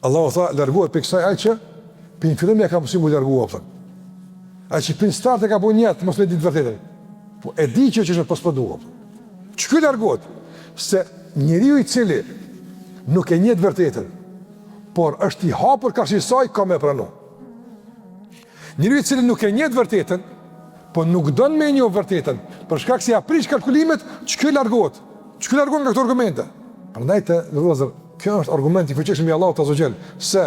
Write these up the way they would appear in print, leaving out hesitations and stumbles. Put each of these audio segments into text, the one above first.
Allahu tha, largohet për kësaj ai që për në fillim ja ka mësuar mu largua, pëtën. Ai që për në start e ka bu njetë, mos me ditë vërtetën. Po e di që është pas përdua. Që kjo largohet? Se njeriu i cili nuk e njeh vërtetën, por është i hapur karshi saj, ka me pranu. Njeriu i cili nuk e njeh vërtetën, po nuk don me njoh vërtetën, për shkak se ja prish kalkulimet, ç'kë largohet? Ç'kë largon nga këto argumente? Prandaj të vëllezër, kjo është argument i fuqishëm i Allahut Azza wa Jall, se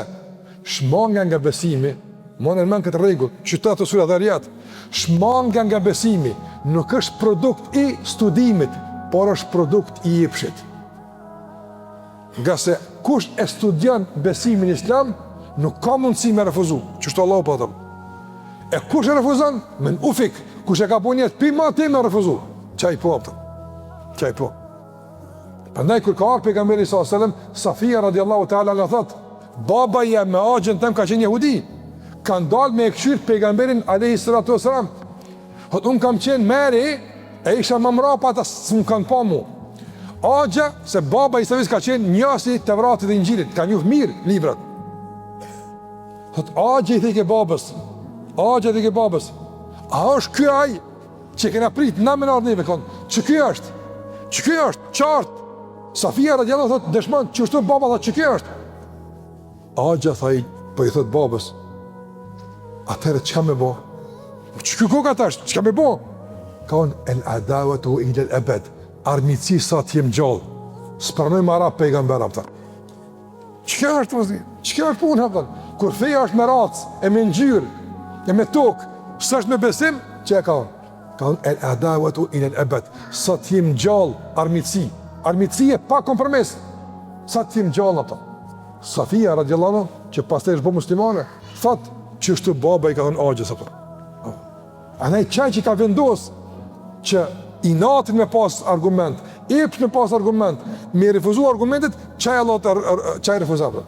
shmanga nga besimi, monë në këtë rregull, qytetat e sura Dhariyat, shmanga nga besimi nuk është produkt i studimit, por është produkt i jepshit. Nga se kush e studion besimin islam, nuk ka mundësi me refuzu, qështu Allahu po thëmë. E kush e refuzon, men ufik, kush e ka po njetë, pi ma ti me refuzu. Qaj po, qaj po. Përndaj, kur ka arë pejgamberi s.a.s. Safia radiallahu ta'ala nga thëtë, baba je me agjen tem ka qenë jehudi, kanë dalë me e këshyrë pejgamberin a.s. Hëtë unë kam qenë meri, e isha më mrapa ata së më kanë pa mu. Agja, se baba i Safis ka qenë njësi të vratit dhe Injilit, ka njuh mirë librat. Hëtë agja i thike babës, agja i thike babës, a është kjo aj që kena prit në menar neve, që kjo është, qartë. Safia radiallahu thot, dëshman, që është të baba, thot, që kjo është. Agja thaj, për i thot babës, atëre që me bo? Që kjo koka ta është, që me bo? Ka unë, el adawatu ila el ebed, armici sa t'jem gjallë, s'pranoj mara pejgambera, pëta. Që është, mëzdi? Që është punë, pëta? Kur feja është me racë, e me njërë, e me tokë, së është me besim, që e ka unë? Ka unë, el adawatu ila el ebed, sa t'jem gjallë, armici. Armici e pa kompromis, sa t'jem gjallë, pëta. Safia, radiallahu, që pas të ishë bo muslimane, thot, që është të baba i ka unë agjës, pëta. Anaj qaj që ka vendos që i natin me pas argument, epsh me pas argument, me refuzu argumentet, qaj Allah të qaj refuzat.